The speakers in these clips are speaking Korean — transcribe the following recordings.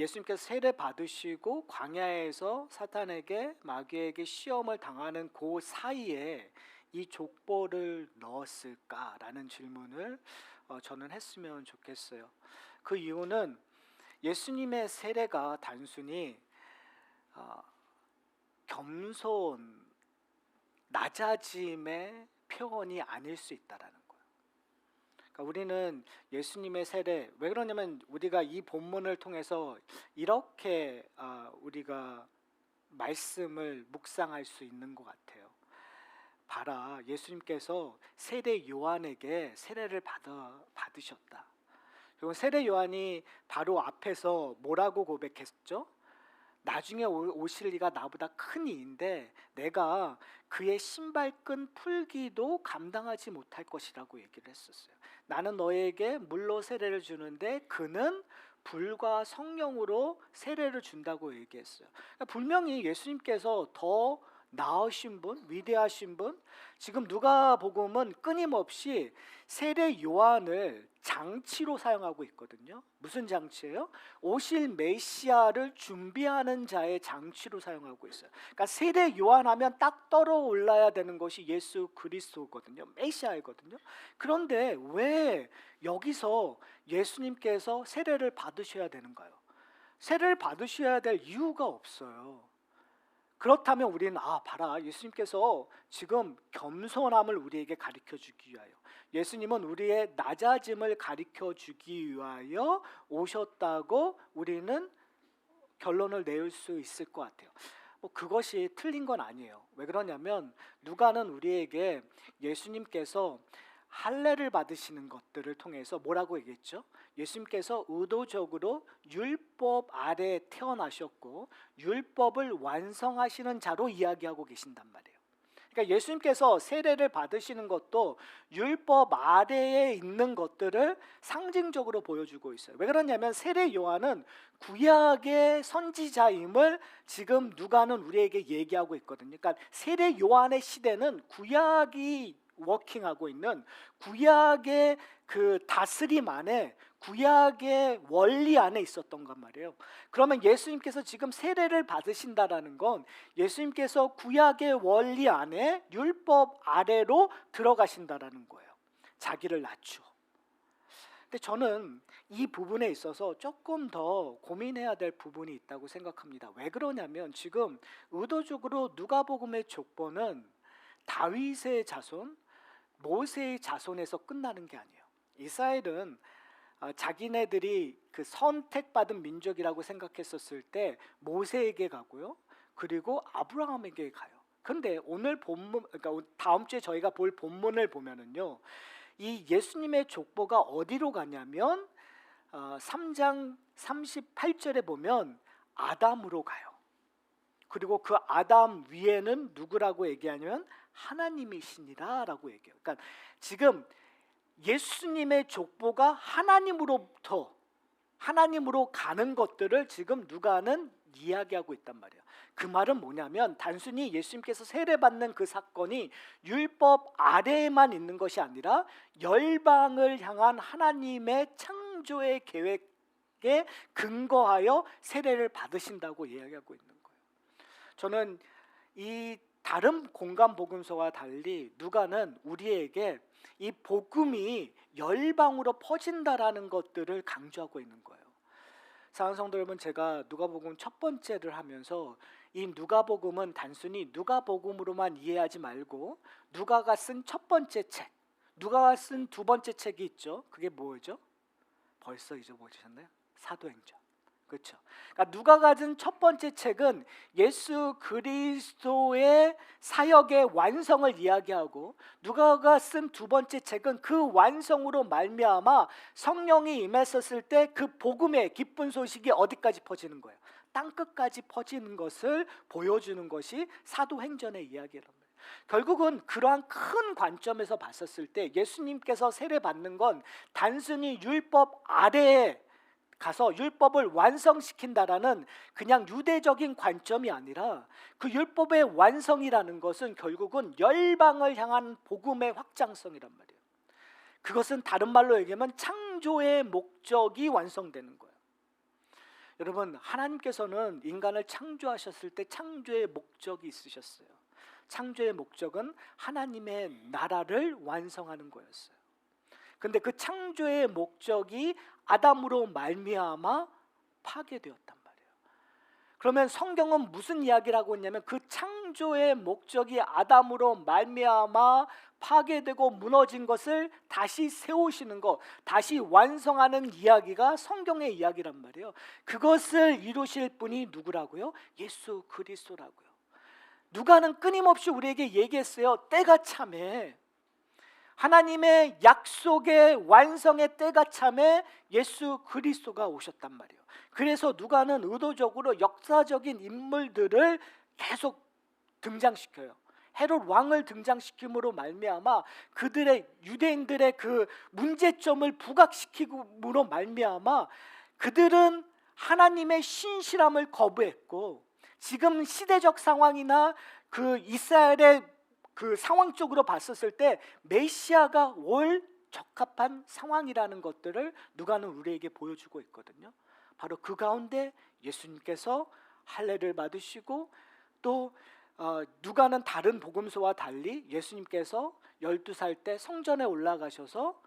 예수님께서 세례 받으시고 광야에서 사탄에게 마귀에게 시험을 당하는 그 사이에 이 족보를 넣었을까라는 질문을 저는 했으면 좋겠어요. 그 이유는 예수님의 세례가 단순히 겸손, 낮아짐의 표현이 아닐 수 있다라는 거예요. 그러니까 우리는 예수님의 세례, 왜 그러냐면 우리가 이 본문을 통해서 이렇게 우리가 말씀을 묵상할 수 있는 것 같아요. 봐라, 예수님께서 세례 요한에게 세례를 받으셨다. 그리고 세례 요한이 바로 앞에서 뭐라고 고백했죠? 나중에 오실 이가 나보다 큰 이인데 내가 그의 신발끈 풀기도 감당하지 못할 것이라고 얘기를 했었어요. 나는 너에게 물로 세례를 주는데 그는 불과 성령으로 세례를 준다고 얘기했어요. 그러니까 분명히 예수님께서 더 나으신 분, 위대하신 분, 지금 누가복음은 끊임없이 세례 요한을 장치로 사용하고 있거든요. 무슨 장치예요? 오실 메시아를 준비하는 자의 장치로 사용하고 있어요. 그러니까 세례 요한하면 딱 떨어올라야 되는 것이 예수 그리스도거든요. 메시아이거든요. 그런데 왜 여기서 예수님께서 세례를 받으셔야 되는가요? 세례를 받으셔야 될 이유가 없어요. 그렇다면 우리는 봐라, 예수님께서 지금 겸손함을 우리에게 가르쳐 주기 위하여, 예수님은 우리의 낮아짐을 가르쳐 주기 위하여 오셨다고 우리는 결론을 내릴 수 있을 것 같아요. 그것이 틀린 건 아니에요. 왜 그러냐면 누가는 우리에게 예수님께서 할례를 받으시는 것들을 통해서 뭐라고 얘기했죠? 예수님께서 의도적으로 율법 아래 태어나셨고 율법을 완성하시는 자로 이야기하고 계신단 말이에요. 그러니까 예수님께서 세례를 받으시는 것도 율법 아래에 있는 것들을 상징적으로 보여주고 있어요. 왜 그러냐면 세례 요한은 구약의 선지자임을 지금 누가는 우리에게 얘기하고 있거든요. 그러니까 세례 요한의 시대는 구약이 워킹하고 있는 구약의 그 다스림 안에, 구약의 원리 안에 있었던 것 말이에요. 그러면 예수님께서 지금 세례를 받으신다라는 건 예수님께서 구약의 원리 안에 율법 아래로 들어가신다라는 거예요. 자기를 낮추어. 근데 저는 이 부분에 있어서 조금 더 고민해야 될 부분이 있다고 생각합니다. 왜 그러냐면 지금 의도적으로 누가복음의 족보는 다윗의 자손, 모세의 자손에서 끝나는 게 아니에요. 이스라엘은 자기네들이 그 선택받은 민족이라고 생각했었을 때 모세에게 가고요, 그리고 아브라함에게 가요. 그런데 오늘 본문, 그러니까 다음 주에 저희가 볼 본문을 보면은요, 이 예수님의 족보가 어디로 가냐면 3장 38절에 보면 아담으로 가요. 그리고 그 아담 위에는 누구라고 얘기하냐면 하나님이시니라 라고 얘기해요. 그러니까 지금 예수님의 족보가 하나님으로 가는 것들을 지금 누가는 이야기하고 있단 말이에요. 그 말은 뭐냐면 단순히 예수님께서 세례받는 그 사건이 율법 아래에만 있는 것이 아니라 열방을 향한 하나님의 창조의 계획에 근거하여 세례를 받으신다고 이야기하고 있는 거예요. 저는 이 다른 공간 복음서와 달리 누가는 우리에게 이 복음이 열방으로 퍼진다라는 것들을 강조하고 있는 거예요. 사랑하는 성도 여러분, 제가 누가복음 첫 번째를 하면서 이 누가복음은 단순히 누가복음으로만 이해하지 말고 누가가 쓴 첫 번째 책, 누가가 쓴 두 번째 책이 있죠. 그게 뭐죠? 벌써 잊어버리셨나요? 사도행전. 그렇죠. 그러니까 누가가 쓴 첫 번째 책은 예수 그리스도의 사역의 완성을 이야기하고, 누가가 쓴 두 번째 책은 그 완성으로 말미암아 성령이 임했었을 때 그 복음의 기쁜 소식이 어디까지 퍼지는 거예요? 땅끝까지 퍼지는 것을 보여주는 것이 사도행전의 이야기란 말이에요. 결국은 그러한 큰 관점에서 봤었을 때 예수님께서 세례 받는 건 단순히 율법 아래에 가서 율법을 완성시킨다라는 그냥 유대적인 관점이 아니라 그 율법의 완성이라는 것은 결국은 열방을 향한 복음의 확장성이란 말이에요. 그것은 다른 말로 얘기하면 창조의 목적이 완성되는 거예요. 여러분, 하나님께서는 인간을 창조하셨을 때 창조의 목적이 있으셨어요. 창조의 목적은 하나님의 나라를 완성하는 거였어요. 근데 그 창조의 목적이 아담으로 말미암아 파괴되었단 말이에요. 그러면 성경은 무슨 이야기를 하고 있냐면 그 창조의 목적이 아담으로 말미암아 파괴되고 무너진 것을 다시 세우시는 것, 다시 완성하는 이야기가 성경의 이야기란 말이에요. 그것을 이루실 분이 누구라고요? 예수 그리스도라고요. 누가는 끊임없이 우리에게 얘기했어요. 때가 참에, 하나님의 약속의 완성의 때가 참에 예수 그리스도가 오셨단 말이에요. 그래서 누가는 의도적으로 역사적인 인물들을 계속 등장시켜요. 헤롯 왕을 등장시킴으로 말미암아 그들의, 유대인들의 그 문제점을 부각시킴으로 말미암아 그들은 하나님의 신실함을 거부했고, 지금 시대적 상황이나 그 이스라엘의 그 상황 쪽으로 봤었을 때 메시아가 올 적합한 상황이라는 것들을 누가는 우리에게 보여주고 있거든요. 바로 그 가운데 예수님께서 할례를 받으시고, 또 누가는 다른 복음서와 달리 예수님께서 12살 때 성전에 올라가셔서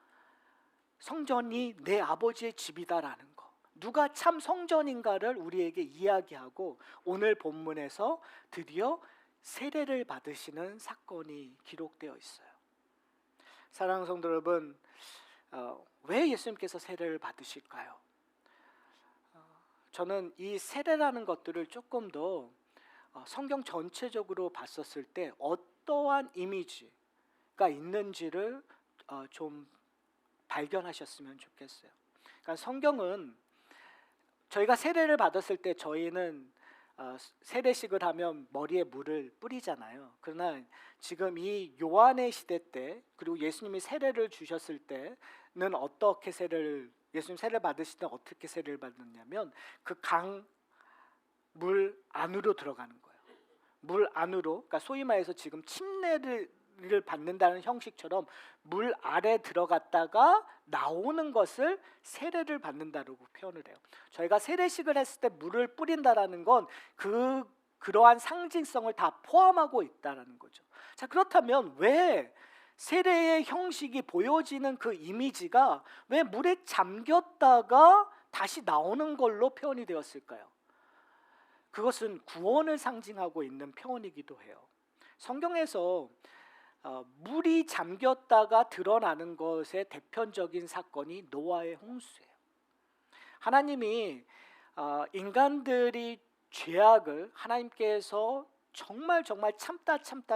성전이 내 아버지의 집이다라는 거, 누가 참 성전인가를 우리에게 이야기하고 오늘 본문에서 드디어 세례를 받으시는 사건이 기록되어 있어요. 사랑하는 성도 여러분, 왜 예수님께서 세례를 받으실까요? 저는 이 세례라는 것들을 조금 더 성경 전체적으로 봤었을 때 어떠한 이미지가 있는지를 좀 발견하셨으면 좋겠어요. 그러니까 성경은, 저희가 세례를 받았을 때 저희는 세례식을 하면 머리에 물을 뿌리잖아요. 그러나 지금 이 요한의 시대 때, 그리고 예수님이 세례를 주셨을 때는 어떻게 예수님 세례 받으실 때 어떻게 세례를 받느냐면 그 강 물 안으로 들어가는 거예요. 물 안으로, 그러니까 소위 말해서 지금 침례를 받는다는 형식처럼 물 아래 들어갔다가 나오는 것을 세례를 받는다고 표현을 해요. 저희가 세례식을 했을 때 물을 뿌린다라는 건 그러한 상징성을 다 포함하고 있다라는 거죠. 자, 그렇다면 왜 세례의 형식이 보여지는 그 이미지가 왜 물에 잠겼다가 다시 나오는 걸로 표현이 되었을까요? 그것은 구원을 상징하고 있는 표현이기도 해요. 성경에서 물이 잠겼다가 드러나는 것의 대표적인 사건이 노아의 홍수예요. 하나님이 인간들이 죄악을, 하나님께서 정말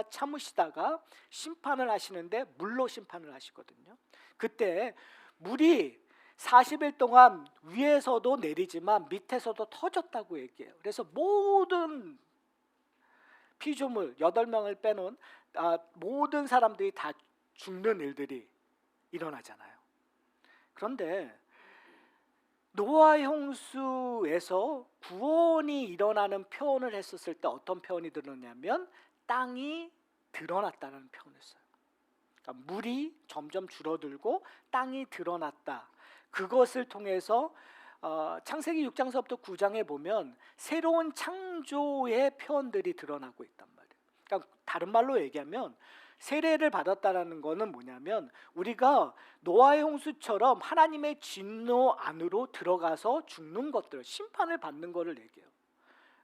참으시다가 심판을 하시는데 물로 심판을 하시거든요. 그때 물이 40일 동안 위에서도 내리지만 밑에서도 터졌다고 얘기해요. 그래서 모든 피조물 8명을 빼놓은 모든 사람들이 다 죽는 일들이 일어나잖아요. 그런데 노아의 홍수에서 구원이 일어나는 표현을 했었을 때 어떤 표현이 들었냐면 땅이 드러났다는 표현을 써요. 그러니까 물이 점점 줄어들고 땅이 드러났다. 그것을 통해서 창세기 6장서부터 9장에 보면 새로운 창조의 표현들이 드러나고 있단 말이에요. 그러니까 다른 말로 얘기하면 세례를 받았다라는 것은 뭐냐면 우리가 노아의 홍수처럼 하나님의 진노 안으로 들어가서 죽는 것들, 심판을 받는 것을 얘기해요.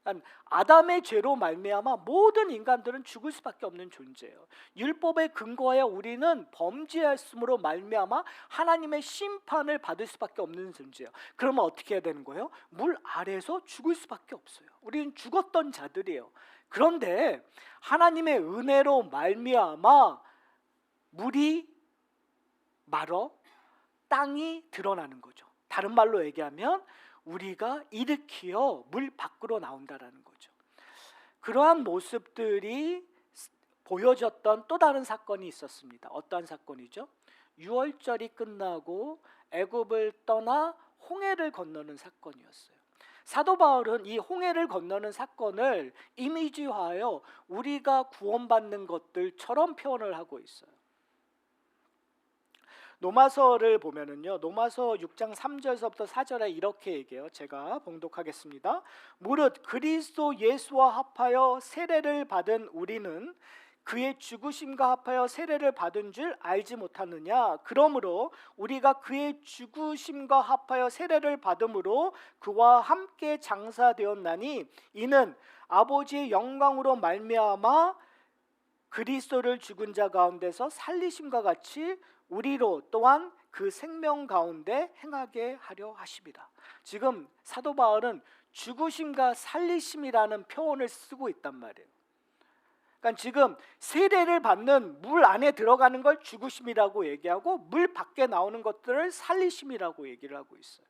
그러니까 아담의 죄로 말미암아 모든 인간들은 죽을 수밖에 없는 존재예요. 율법의 근거에 우리는 범죄했음으로 말미암아 하나님의 심판을 받을 수밖에 없는 존재예요. 그러면 어떻게 해야 되는 거예요? 물 아래에서 죽을 수밖에 없어요. 우리는 죽었던 자들이에요. 그런데 하나님의 은혜로 말미암아 물이 말어 땅이 드러나는 거죠. 다른 말로 얘기하면 우리가 일으키어 물 밖으로 나온다라는 거죠. 그러한 모습들이 보여졌던 또 다른 사건이 있었습니다. 어떠한 사건이죠? 유월절이 끝나고 애굽을 떠나 홍해를 건너는 사건이었어요. 사도 바울은 이 홍해를 건너는 사건을 이미지화하여 우리가 구원받는 것들처럼 표현을 하고 있어요. 로마서를 보면은요, 로마서 6장 3절서부터 4절에 이렇게 얘기해요. 제가 봉독하겠습니다. 무릇 그리스도 예수와 합하여 세례를 받은 우리는 그의 죽으심과 합하여 세례를 받은 줄 알지 못하느냐? 그러므로 우리가 그의 죽으심과 합하여 세례를 받음으로 그와 함께 장사되었나니 이는 아버지의 영광으로 말미암아 그리스도를 죽은 자 가운데서 살리심과 같이 우리로 또한 그 생명 가운데 행하게 하려 하심이라. 지금 사도 바울은 죽으심과 살리심이라는 표현을 쓰고 있단 말이에요. 그러니까 지금 세례를 받는 물 안에 들어가는 걸 죽으심이라고 얘기하고 물 밖에 나오는 것들을 살리심이라고 얘기를 하고 있어요.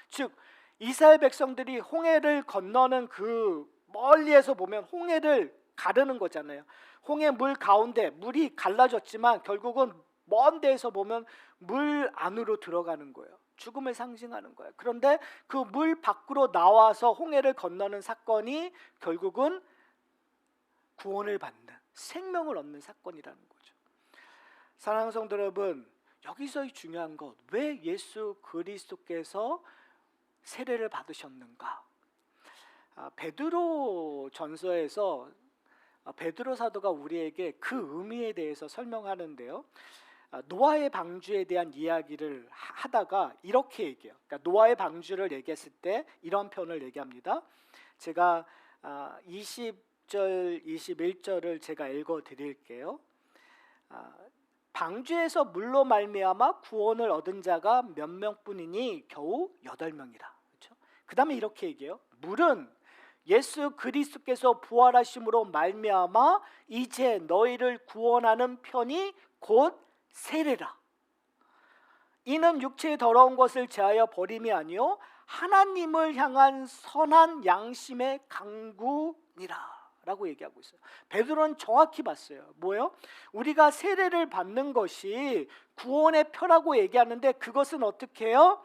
즉 이스라엘 백성들이 홍해를 건너는 그 멀리에서 보면 홍해를 가르는 거잖아요. 홍해 물 가운데 물이 갈라졌지만 결국은 먼 데에서 보면 물 안으로 들어가는 거예요. 죽음을 상징하는 거예요. 그런데 그 물 밖으로 나와서 홍해를 건너는 사건이 결국은 구원을 받는, 생명을 얻는 사건이라는 거죠. 사랑하는 성도 여러분, 여기서 중요한 것, 왜 예수 그리스도께서 세례를 받으셨는가? 베드로 전서에서 베드로 사도가 우리에게 그 의미에 대해서 설명하는데요. 노아의 방주에 대한 이야기를 하다가 이렇게 얘기해요. 그러니까 노아의 방주를 얘기했을 때 이런 표현을 얘기합니다. 제가 20절, 21절을 제가 읽어 드릴게요. 방주에서 물로 말미암아 구원을 얻은 자가 몇 명뿐이니 겨우 8명이라. 그렇죠? 그다음에 이렇게 얘기해요. 물은 예수 그리스도께서 부활하심으로 말미암아 이제 너희를 구원하는 편이 곧 세례라. 이는 육체의 더러운 것을 제하여 버림이 아니요 하나님을 향한 선한 양심의 강구니라 라고 얘기하고 있어요. 베드로는 정확히 봤어요. 뭐예요? 우리가 세례를 받는 것이 구원의 표라고 얘기하는데 그것은 어떻게 해요?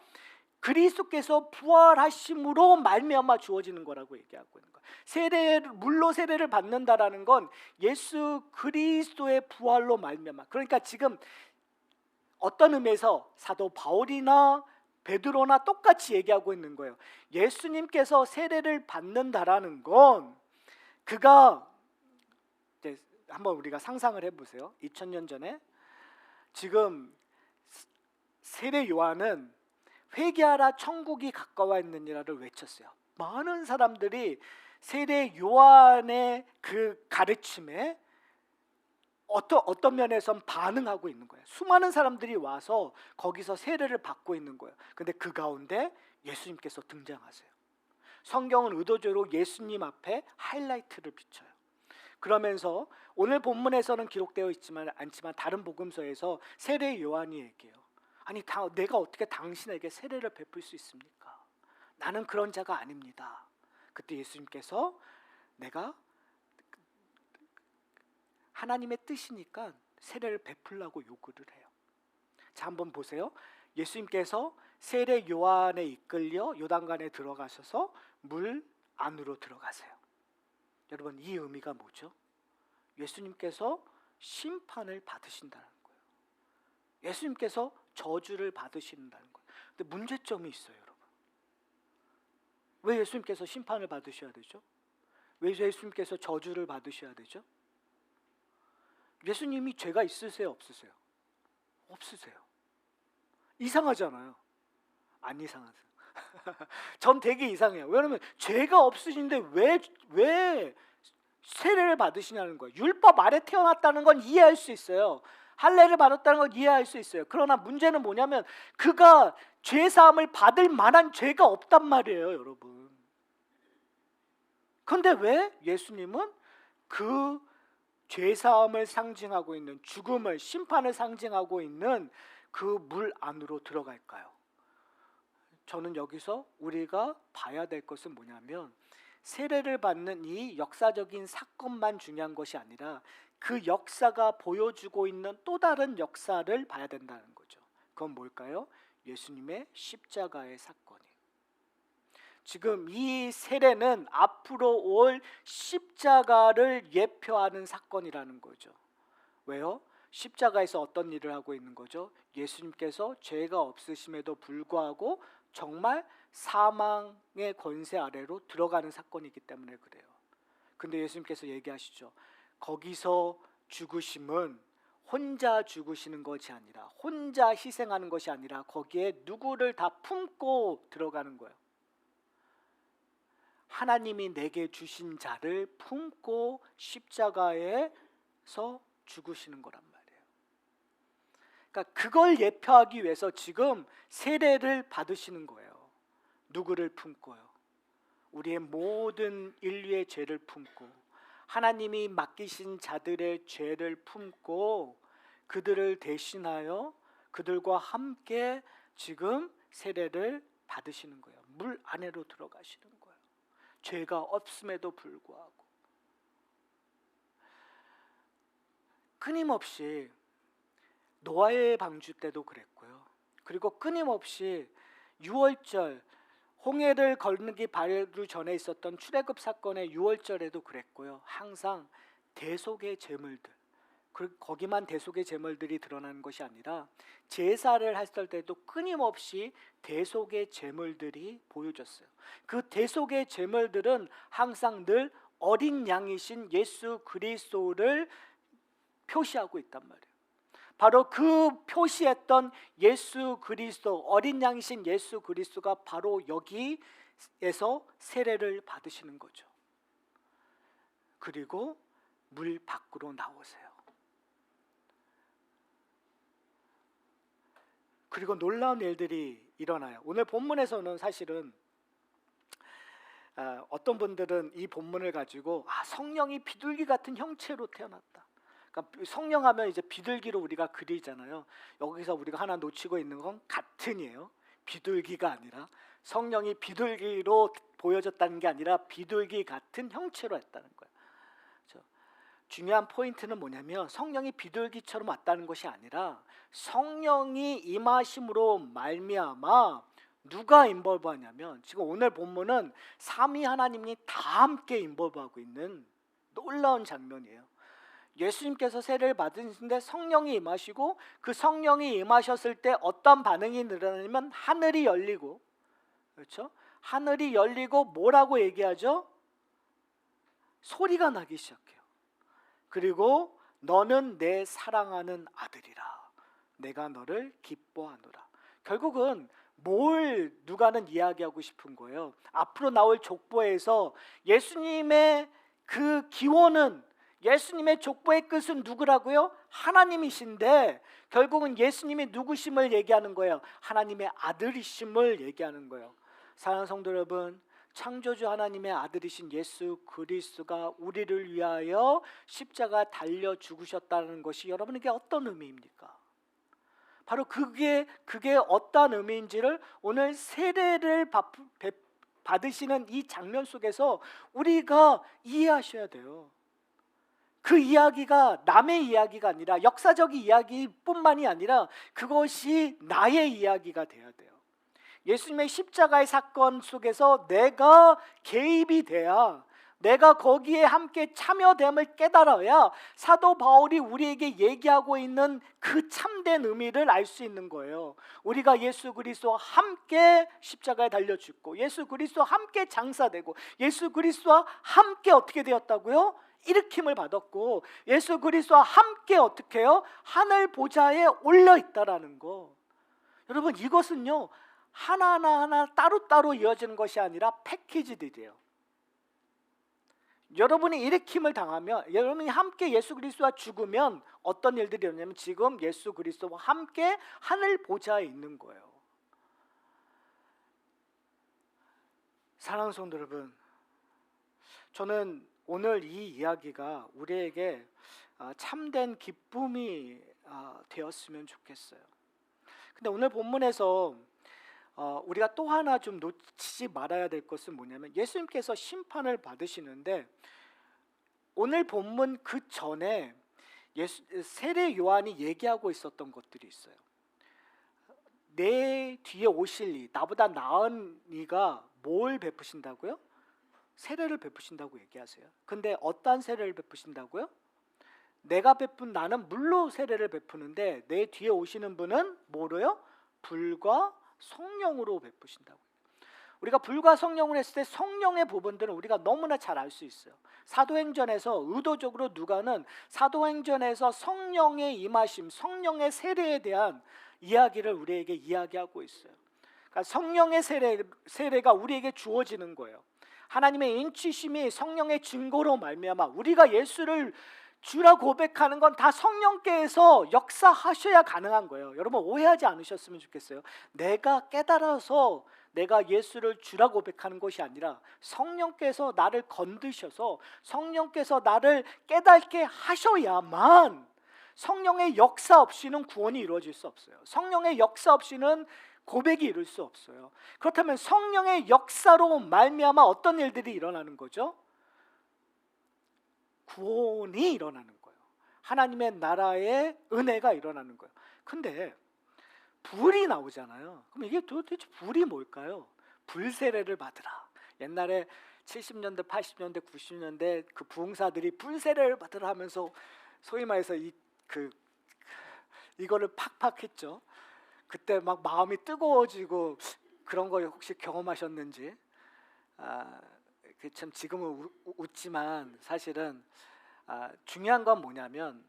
그리스도께서 부활하심으로 말미암아 주어지는 거라고 얘기하고 있는 거예요. 물로 세례를 받는다라는 건 예수 그리스도의 부활로 말미암아. 그러니까 지금 어떤 의미에서 사도 바울이나 베드로나 똑같이 얘기하고 있는 거예요. 예수님께서 세례를 받는다라는 건 그가 이제 한번 우리가 상상을 해보세요. 2000년 전에 지금 세례 요한은 회개하라 천국이 가까워 있느니라를 외쳤어요. 많은 사람들이 세례 요한의 그 가르침에 어떤 면에선 반응하고 있는 거예요. 수많은 사람들이 와서 거기서 세례를 받고 있는 거예요. 근데 그 가운데 예수님께서 등장하세요. 성경은 의도적으로 예수님 앞에 하이라이트를 비춰요. 그러면서 오늘 본문에서는 기록되어 있지만 않지만 다른 복음서에서 세례 요한이 얘기해요. 아니 내가 어떻게 당신에게 세례를 베풀 수 있습니까? 나는 그런 자가 아닙니다. 그때 예수님께서 내가 하나님의 뜻이니까 세례를 베풀라고 요구를 해요. 자, 한번 보세요. 예수님께서 세례 요한에 이끌려 요단강에 들어가셔서 물 안으로 들어가세요. 여러분, 이 의미가 뭐죠? 예수님께서 심판을 받으신다는 거예요. 예수님께서 저주를 받으신다는 거예요. 근데 문제점이 있어요, 여러분. 왜 예수님께서 심판을 받으셔야 되죠? 왜 예수님께서 저주를 받으셔야 되죠? 예수님이 죄가 있으세요, 없으세요? 없으세요. 이상하잖아요. 안 이상하세요. 전 되게 이상해요. 왜냐하면 죄가 없으신데 왜 세례를 받으시냐는 거예요. 율법 아래 태어났다는 건 이해할 수 있어요. 할례를 받았다는 건 이해할 수 있어요. 그러나 문제는 뭐냐면 그가 죄사함을 받을 만한 죄가 없단 말이에요, 여러분. 그런데 왜 예수님은 그 죄사함을 상징하고 있는, 죽음을, 심판을 상징하고 있는 그 물 안으로 들어갈까요? 저는 여기서 우리가 봐야 될 것은 뭐냐면 세례를 받는 이 역사적인 사건만 중요한 것이 아니라 그 역사가 보여주고 있는 또 다른 역사를 봐야 된다는 거죠. 그건 뭘까요? 예수님의 십자가의 사건이에요. 지금 이 세례는 앞으로 올 십자가를 예표하는 사건이라는 거죠. 왜요? 십자가에서 어떤 일을 하고 있는 거죠? 예수님께서 죄가 없으심에도 불구하고 정말 사망의 권세 아래로 들어가는 사건이기 때문에 그래요. 근데 예수님께서 얘기하시죠. 거기서 죽으심은 혼자 죽으시는 것이 아니라, 혼자 희생하는 것이 아니라 거기에 누구를 다 품고 들어가는 거예요. 하나님이 내게 주신 자를 품고 십자가에서 죽으시는 거란 말이에요. 그러니까 그걸 예표하기 위해서 지금 세례를 받으시는 거예요. 누구를 품고요? 우리의 모든 인류의 죄를 품고, 하나님이 맡기신 자들의 죄를 품고 그들을 대신하여 그들과 함께 지금 세례를 받으시는 거예요. 물 안으로 들어가시는 거예요. 죄가 없음에도 불구하고. 끊임없이 노아의 방주 때도 그랬고요. 그리고 끊임없이 유월절, 홍해를 건너기 바로 전에 있었던 출애굽 사건의 유월절에도 그랬고요. 항상 대속의 제물들, 거기만 대속의 제물들이 드러나는 것이 아니라 제사를 했을 때도 끊임없이 대속의 제물들이 보여졌어요. 그 대속의 제물들은 항상 늘 어린 양이신 예수 그리스도를 표시하고 있단 말이에요. 바로 그 표시했던 예수 그리스도, 어린 양이신 예수 그리스도가 바로 여기에서 세례를 받으시는 거죠. 그리고 물 밖으로 나오세요. 그리고 놀라운 일들이 일어나요. 오늘 본문에서는 사실은 어떤 분들은 이 본문을 가지고 성령이 비둘기 같은 형체로 태어났다. 그러니까 성령하면 이제 비둘기로 우리가 그리잖아요. 여기서 우리가 하나 놓치고 있는 건 같은이에요. 비둘기가 아니라, 성령이 비둘기로 보여졌다는 게 아니라 비둘기 같은 형체로 했다는 거예요. 그렇죠? 중요한 포인트는 뭐냐면 성령이 비둘기처럼 왔다는 것이 아니라 성령이 임하심으로 말미암아 누가 인볼브하냐면, 지금 오늘 본문은 삼위 하나님이 다 함께 인볼브하고 있는 놀라운 장면이에요. 예수님께서 세례를 받으시는데 성령이 임하시고, 그 성령이 임하셨을 때 어떤 반응이 일어나냐면 하늘이 열리고, 그렇죠? 하늘이 열리고 뭐라고 얘기하죠? 소리가 나기 시작해요. 그리고 너는 내 사랑하는 아들이라, 내가 너를 기뻐하노라. 결국은 뭘 누가는 이야기하고 싶은 거예요. 앞으로 나올 족보에서 예수님의 그 기원은, 예수님의 족보의 끝은 누구라고요? 하나님이신데 결국은 예수님이 누구심을 얘기하는 거예요. 하나님의 아들이심을 얘기하는 거예요. 사랑하는 성도 여러분, 창조주 하나님의 아들이신 예수 그리스도가 우리를 위하여 십자가 달려 죽으셨다는 것이 여러분에게 어떤 의미입니까? 바로 그게 어떤 의미인지를 오늘 세례를 받으시는 이 장면 속에서 우리가 이해하셔야 돼요. 그 이야기가 남의 이야기가 아니라, 역사적 이야기뿐만이 아니라 그것이 나의 이야기가 돼야 돼요. 예수님의 십자가의 사건 속에서 내가 개입이 돼야, 내가 거기에 함께 참여됨을 깨달아야 사도 바울이 우리에게 얘기하고 있는 그 참된 의미를 알 수 있는 거예요. 우리가 예수 그리스도와 함께 십자가에 달려 죽고, 예수 그리스도와 함께 장사되고, 예수 그리스도와 함께 어떻게 되었다고요? 일으킴을 받았고, 예수 그리스도와 함께 어떻게 해요? 하늘 보좌에 올려 있다라는 거. 여러분, 이것은요 하나하나 따로따로 이어지는 것이 아니라 패키지들이에요. 여러분이 일으킴을 당하면, 여러분이 함께 예수 그리스도와 죽으면 어떤 일들이 일어나냐면 지금 예수 그리스도와 함께 하늘 보좌에 있는 거예요. 사랑하는 성도 여러분, 저는 오늘 이 이야기가 우리에게 참된 기쁨이 되었으면 좋겠어요. 근데 오늘 본문에서 우리가 또 하나 좀 놓치지 말아야 될 것은 뭐냐면, 예수님께서 심판을 받으시는데 오늘 본문 그 전에 세례 요한이 얘기하고 있었던 것들이 있어요. 내 뒤에 오실 이, 나보다 나은 이가 뭘 베푸신다고요? 세례를 베푸신다고 얘기하세요. 근데 어떠한 세례를 베푸신다고요? 내가 베푼 나는 물로 세례를 베푸는데 내 뒤에 오시는 분은 뭐로요? 불과 성령으로 베푸신다고. 우리가 불과 성령을 했을 때 성령의 부분들은 우리가 너무나 잘 알 수 있어요. 사도행전에서 의도적으로 누가는 사도행전에서 성령의 임하심, 성령의 세례에 대한 이야기를 우리에게 이야기하고 있어요. 그러니까 성령의 세례가 우리에게 주어지는 거예요. 하나님의 인치심이 성령의 증거로 말미암아 우리가 예수를 주라 고백하는 건 다 성령께서 역사하셔야 가능한 거예요. 여러분 오해하지 않으셨으면 좋겠어요. 내가 깨달아서 내가 예수를 주라 고백하는 것이 아니라 성령께서 나를 건드셔서 성령께서 나를 깨닫게 하셔야만, 성령의 역사 없이는 구원이 이루어질 수 없어요. 성령의 역사 없이는 고백이 이룰 수 없어요. 그렇다면 성령의 역사로 말미암아 어떤 일들이 일어나는 거죠? 구원이 일어나는 거예요. 하나님의 나라의 은혜가 일어나는 거예요. 근데 불이 나오잖아요. 그럼 이게 도대체 불이 뭘까요? 불세례를 받으라. 옛날에 70년대, 80년대, 90년대 그 부흥사들이 불세례를 받으라 하면서 소위 말해서 이거를 팍팍 했죠. 그때 막 마음이 뜨거워지고 그런 거 혹시 경험하셨는지. 참 지금은 웃지만 사실은 중요한 건 뭐냐면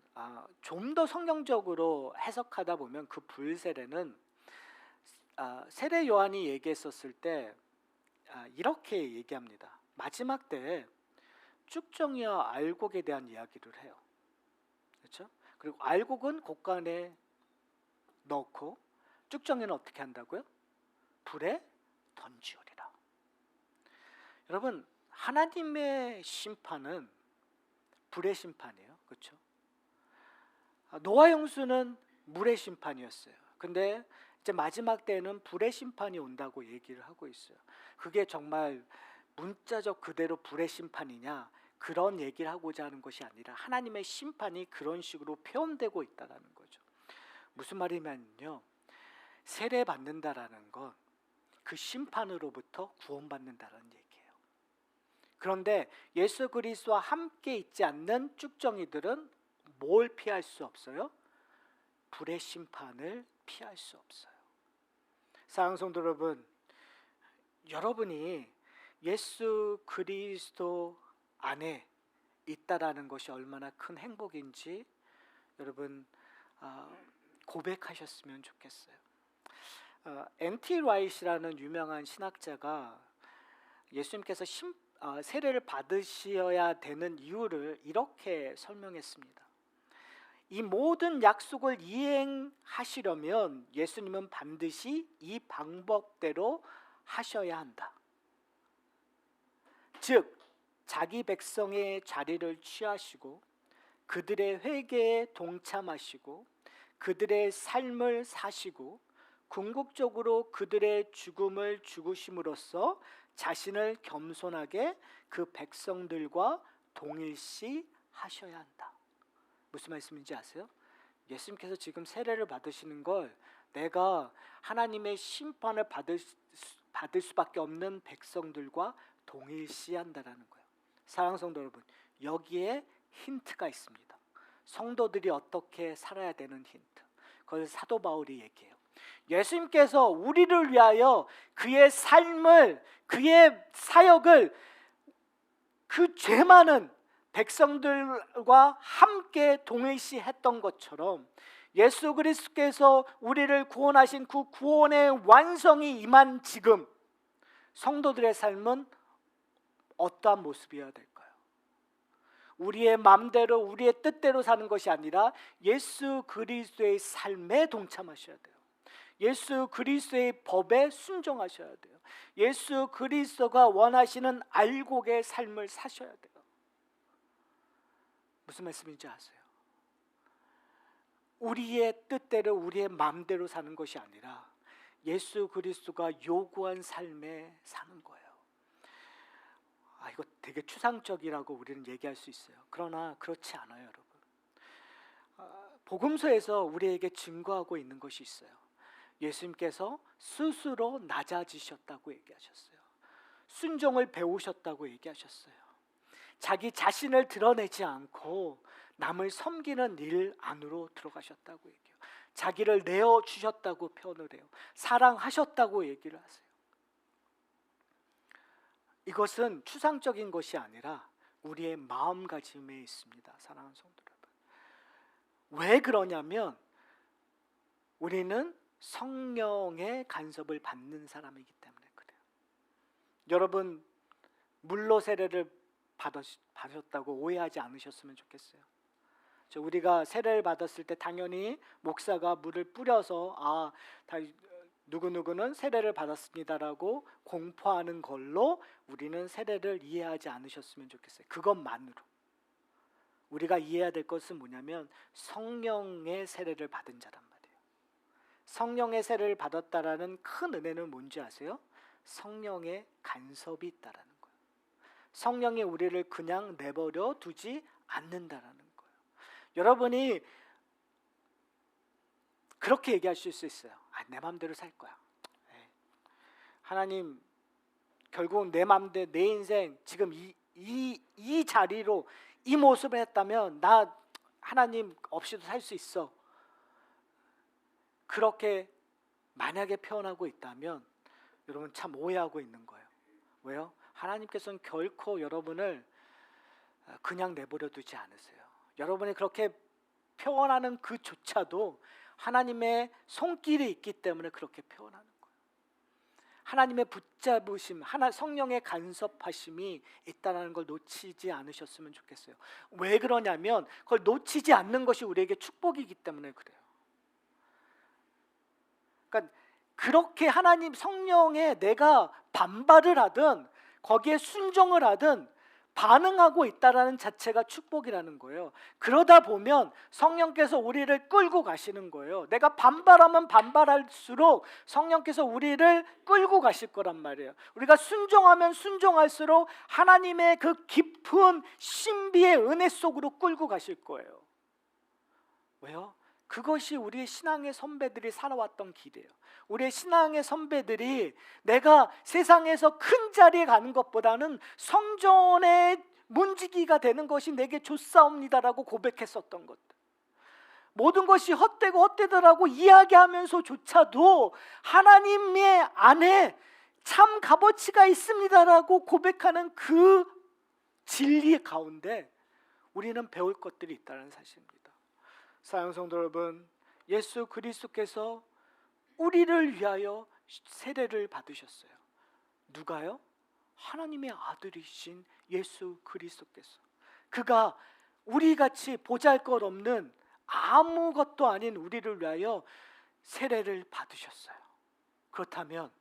좀 더 성경적으로 해석하다 보면 그 불세례는 세례 요한이 얘기했었을 때 이렇게 얘기합니다. 마지막 때에 쭉정이와 알곡에 대한 이야기를 해요. 그렇죠? 그리고 알곡은 곳간에 넣고 쭉정이는 어떻게 한다고요? 불에 던지우리라. 여러분 하나님의 심판은 불의 심판이에요. 그렇죠? 노아 홍수는 물의 심판이었어요. 근데 이제 마지막 때는 불의 심판이 온다고 얘기를 하고 있어요. 그게 정말 문자적 그대로 불의 심판이냐, 그런 얘기를 하고자 하는 것이 아니라 하나님의 심판이 그런 식으로 표현되고 있다는 거죠. 무슨 말이냐면요, 세례 받는다라는 건 그 심판으로부터 구원받는다는 얘기예요. 그런데 예수 그리스도와 함께 있지 않는 쭉정이들은 뭘 피할 수 없어요? 불의 심판을 피할 수 없어요. 사랑하는 성도 여러분, 여러분이 예수 그리스도 안에 있다라는 것이 얼마나 큰 행복인지 여러분 고백하셨으면 좋겠어요. N.T. 라이트라는 유명한 신학자가 예수님께서 세례를 받으셔야 되는 이유를 이렇게 설명했습니다. 이 모든 약속을 이행하시려면 예수님은 반드시 이 방법대로 하셔야 한다. 즉 자기 백성의 자리를 취하시고 그들의 회개에 동참하시고 그들의 삶을 사시고 궁극적으로 그들의 죽음을 죽으심으로써 자신을 겸손하게 그 백성들과 동일시 하셔야 한다. 무슨 말씀인지 아세요? 예수님께서 지금 세례를 받으시는 걸 내가 하나님의 심판을 받을 수밖에 없는 백성들과 동일시한다라는 거예요. 사랑하는 성도 여러분, 여기에 힌트가 있습니다. 성도들이 어떻게 살아야 되는 힌트. 그걸 사도 바울이 얘기해요. 예수님께서 우리를 위하여 그의 삶을, 그의 사역을 그 죄 많은 백성들과 함께 동일시했던 것처럼 예수 그리스도께서 우리를 구원하신 그 구원의 완성이 임한 지금 성도들의 삶은 어떠한 모습이어야 될까요? 우리의 마음대로 우리의 뜻대로 사는 것이 아니라 예수 그리스도의 삶에 동참하셔야 돼요. 예수 그리스도의 법에 순종하셔야 돼요. 예수 그리스도가 원하시는 알곡의 삶을 사셔야 돼요. 무슨 말씀인지 아세요? 우리의 뜻대로 우리의 마음대로 사는 것이 아니라 예수 그리스도가 요구한 삶에 사는 거예요. 이거 되게 추상적이라고 우리는 얘기할 수 있어요. 그러나 그렇지 않아요, 여러분. 복음서에서 우리에게 증거하고 있는 것이 있어요. 예수님께서 스스로 낮아지셨다고 얘기하셨어요. 순종을 배우셨다고 얘기하셨어요. 자기 자신을 드러내지 않고 남을 섬기는 일 안으로 들어가셨다고 얘기해요. 자기를 내어주셨다고 표현을 해요. 사랑하셨다고 얘기를 하세요. 이것은 추상적인 것이 아니라 우리의 마음가짐에 있습니다. 사랑하는 성도 여러분, 왜 그러냐면 우리는 성령의 간섭을 받는 사람이기 때문에 그래요. 여러분, 물로 세례를 받으셨다고 오해하지 않으셨으면 좋겠어요. 우리가 세례를 받았을 때 당연히 목사가 물을 뿌려서 누구누구는 세례를 받았습니다라고 공포하는 걸로 우리는 세례를 이해하지 않으셨으면 좋겠어요. 그것만으로. 우리가 이해해야 될 것은 뭐냐면 성령의 세례를 받은 자란 말이에요. 성령의 세례를 받았다라는 큰 은혜는 뭔지 아세요? 성령의 간섭이 있다라는 거예요. 성령이 우리를 그냥 내버려 두지 않는다라는 거예요. 여러분이 그렇게 얘기하실 수 있어요. 내 마음대로 살 거야. 하나님, 결국 내 마음대로 내 인생 지금 이 자리로 이 모습을 했다면 나 하나님 없이도 살 수 있어. 그렇게 만약에 표현하고 있다면 여러분 참 오해하고 있는 거예요. 왜요? 하나님께서는 결코 여러분을 그냥 내버려 두지 않으세요. 여러분이 그렇게 표현하는 그조차도 하나님의 손길이 있기 때문에 그렇게 표현하는 거예요. 하나님의 붙잡으심, 성령의 간섭하심이 있다는 걸 놓치지 않으셨으면 좋겠어요. 왜 그러냐면 그걸 놓치지 않는 것이 우리에게 축복이기 때문에 그래요. 그러니까 그렇게 하나님 성령에 내가 반발을 하든 거기에 순종을 하든 반응하고 있다라는 자체가 축복이라는 거예요. 그러다 보면 성령께서 우리를 끌고 가시는 거예요. 내가 반발하면 반발할수록 성령께서 우리를 끌고 가실 거란 말이에요. 우리가 순종하면 순종할수록 하나님의 그 깊은 신비의 은혜 속으로 끌고 가실 거예요. 왜요? 그것이 우리의 신앙의 선배들이 살아왔던 길이에요. 우리의 신앙의 선배들이 내가 세상에서 큰 자리에 가는 것보다는 성전의 문지기가 되는 것이 내게 좋사옵니다라고 고백했었던 것들, 모든 것이 헛되고 헛되더라고 이야기하면서조차도 하나님의 안에 참 값어치가 있습니다라고 고백하는 그 진리 가운데 우리는 배울 것들이 있다는 사실입니다. 사랑하는 성도 여러분, 예수 그리스도께서 우리를 위하여 세례를 받으셨어요. 누가요? 하나님의 아들이신 예수 그리스도께서. 그가 우리같이 보잘것없는 아무것도 아닌 우리를 위하여 세례를 받으셨어요. 그렇다면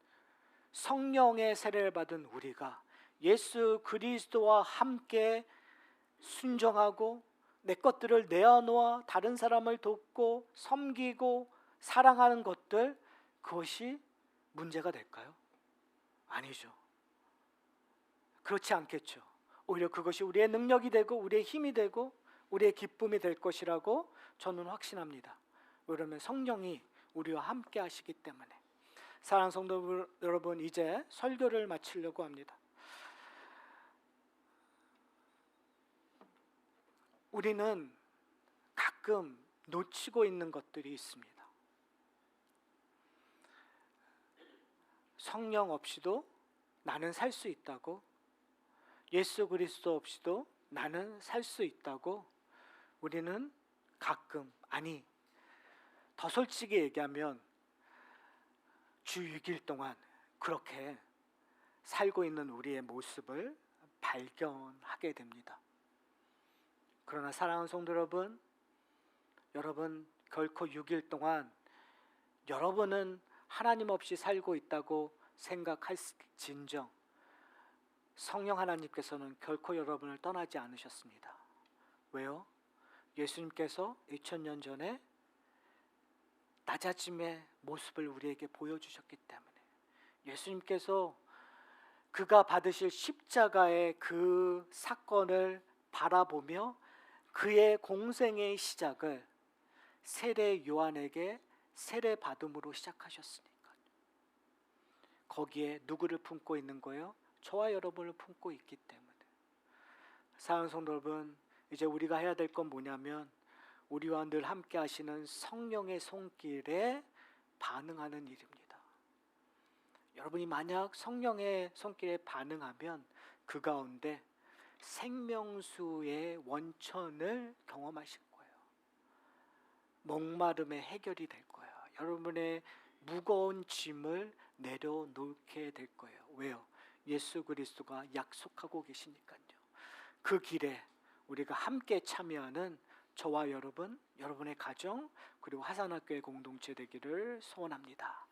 성령의 세례를 받은 우리가 예수 그리스도와 함께 순종하고 내 것들을 내어놓아 다른 사람을 돕고 섬기고 사랑하는 것들, 그것이 문제가 될까요? 아니죠. 그렇지 않겠죠. 오히려 그것이 우리의 능력이 되고 우리의 힘이 되고 우리의 기쁨이 될 것이라고 저는 확신합니다. 왜냐하면 성령이 우리와 함께 하시기 때문에. 사랑하는 성도 여러분, 이제 설교를 마치려고 합니다. 우리는 가끔 놓치고 있는 것들이 있습니다. 성령 없이도 나는 살 수 있다고, 예수 그리스도 없이도 나는 살 수 있다고 우리는 가끔, 아니 더 솔직히 얘기하면 주 6일 동안 그렇게 살고 있는 우리의 모습을 발견하게 됩니다. 그러나 사랑하는 성도 여러분, 여러분 결코 6일 동안 여러분은 하나님 없이 살고 있다고 생각할진정 성령 하나님께서는 결코 여러분을 떠나지 않으셨습니다. 왜요? 예수님께서 2000년 전에 낮아짐의 모습을 우리에게 보여주셨기 때문에, 예수님께서 그가 받으실 십자가의 그 사건을 바라보며 그의 공생의 시작을 세례 요한에게 세례 받음으로 시작하셨으니까. 거기에 누구를 품고 있는 거예요? 저와 여러분을 품고 있기 때문에. 사랑하는 성도 여러분, 이제 우리가 해야 될 건 뭐냐면 우리와 늘 함께 하시는 성령의 손길에 반응하는 일입니다. 여러분이 만약 성령의 손길에 반응하면 그 가운데 생명수의 원천을 경험하실 거예요. 목마름의 해결이 될 거예요. 여러분의 무거운 짐을 내려놓게 될 거예요. 왜요? 예수 그리스도가 약속하고 계시니까요. 그 길에 우리가 함께 참여하는 저와 여러분, 여러분의 가정, 그리고 하산학교의 공동체 되기를 소원합니다.